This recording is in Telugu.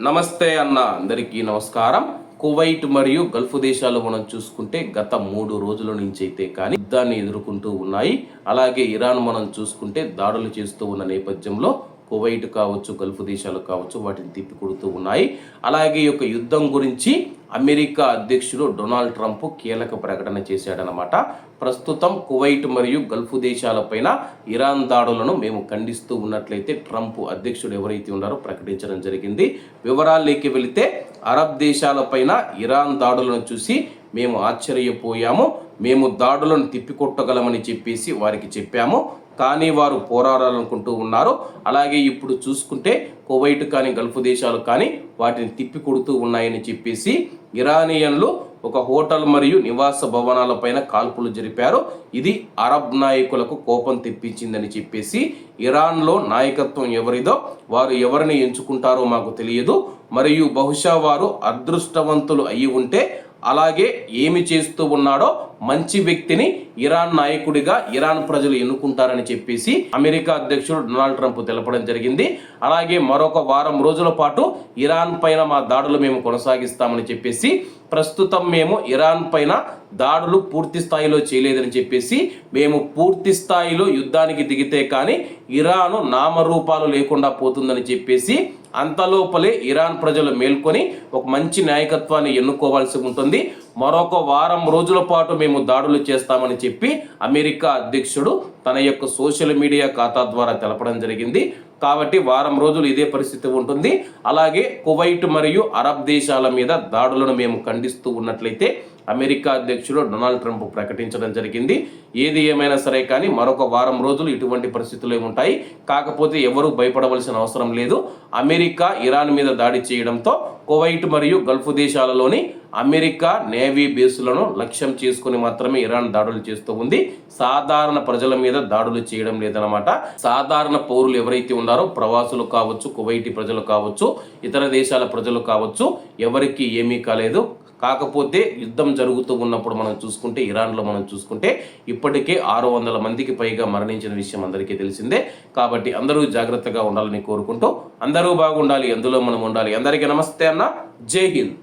నమస్తే అన్న అందరికీ నమస్కారం. కువైట్ మరియు గల్ఫ్ దేశాలు మనం చూసుకుంటే గత 3 రోజుల నుంచి అయితే కానీ యుద్ధాన్ని ఎదుర్కొంటూ ఉన్నాయి. అలాగే ఇరాన్ మనం చూసుకుంటే దాడులు చేస్తూ ఉన్న నేపథ్యంలో కువైట్ కావచ్చు, గల్ఫ్ దేశాలు కావచ్చు, వాటిని తిప్పికొడుతూ ఉన్నాయి. అలాగే ఈ యొక్క యుద్ధం గురించి అమెరికా అధ్యక్షుడు డొనాల్డ్ ట్రంప్ కీలక ప్రకటన చేశాడనమాట. ప్రస్తుతం కువైట్ మరియు గల్ఫ్ దేశాలపైన ఇరాన్ దాడులను మేము ఖండిస్తూ ఉన్నట్లయితే ట్రంప్ అధ్యక్షుడు ఎవరైతే ఉన్నారో ప్రకటించడం జరిగింది. వివరాల్లోకి వెళితే అరబ్ దేశాలపైన ఇరాన్ దాడులను చూసి మేము ఆశ్చర్యపోయాము, మేము దాడులను తిప్పికొట్టగలమని చెప్పేసి వారికి చెప్పాము. కానీ వారు పోరాడాలనుకుంటూ ఉన్నారు. అలాగే ఇప్పుడు చూసుకుంటే కువైట్ కానీ గల్ఫ్ దేశాలు కానీ వాటిని తిప్పి కొడుతూ ఉన్నాయని చెప్పేసి ఇరానియన్లు ఒక హోటల్ మరియు నివాస భవనాలపైన కాల్పులు జరిపారు. ఇది అరబ్ నాయకులకు కోపం తెప్పించిందని చెప్పేసి ఇరాన్లో నాయకత్వం ఎవరిదో వారు ఎవరిని ఎంచుకుంటారో మాకు తెలియదు, మరియు బహుశా వారు అదృష్టవంతులు అయి ఉంటే అలాగే ఏమి చేస్తూ ఉన్నాడో మంచి వ్యక్తిని ఇరాన్ నాయకుడిగా ఇరాన్ ప్రజలు ఎన్నుకుంటారని చెప్పేసి అమెరికా అధ్యక్షుడు డొనాల్డ్ ట్రంప్ తెలపడం జరిగింది. అలాగే మరొక వారం రోజుల పాటు ఇరాన్ పైన మా దాడులు మేము కొనసాగిస్తామని చెప్పేసి, ప్రస్తుతం మేము ఇరాన్ పైన దాడులు పూర్తి స్థాయిలో చేయలేదని చెప్పేసి, మేము పూర్తి స్థాయిలో యుద్ధానికి దిగితే కానీ ఇరాను నామరూపాలు లేకుండా పోతుందని చెప్పేసి, అంతలోపలే ఇరాన్ ప్రజలు మేల్కొని ఒక మంచి నాయకత్వాన్ని ఎన్నుకోవాల్సి ఉంటుంది. మరొక వారం రోజుల పాటు మేము దాడులు చేస్తామని చెప్పి అమెరికా అధ్యక్షుడు తన యొక్క సోషల్ మీడియా ఖాతా ద్వారా తెలపడం జరిగింది. కాబట్టి వారం రోజులు ఇదే పరిస్థితి ఉంటుంది. అలాగే కువైట్ మరియు అరబ్ దేశాల మీద దాడులను మేము ఖండిస్తూ ఉన్నట్లయితే అమెరికా అధ్యక్షుడు డొనాల్డ్ ట్రంప్ ప్రకటించడం జరిగింది. ఏది ఏమైనా సరే కానీ మరొక వారం రోజులు ఇటువంటి పరిస్థితులు ఉంటాయి. కాకపోతే ఎవరూ భయపడవలసిన అవసరం లేదు. అమెరికా ఇరాన్ మీద దాడి చేయడంతో కువైట్ మరియు గల్ఫ్ దేశాలలోని అమెరికా నేవీ బేసులను లక్ష్యం చేసుకుని మాత్రమే ఇరాన్ దాడులు చేస్తూ ఉంది. సాధారణ ప్రజల మీద దాడులు చేయడం లేదనమాట. సాధారణ పౌరులు ఎవరైతే ఉన్నారో ప్రవాసులు కావచ్చు, కువైటీ ప్రజలు కావచ్చు, ఇతర దేశాల ప్రజలు కావచ్చు, ఎవరికి ఏమీ కాలేదు. కాకపోతే యుద్ధం జరుగుతూ ఉన్నప్పుడు మనం చూసుకుంటే ఇరాన్లో మనం చూసుకుంటే ఇప్పటికే 600 మందికి పైగా మరణించిన విషయం అందరికీ తెలిసిందే. కాబట్టి అందరూ జాగ్రత్తగా ఉండాలని కోరుకుంటూ అందరూ బాగుండాలి, అందులో మనం ఉండాలి. అందరికీ నమస్తే అన్న, జై హింద్.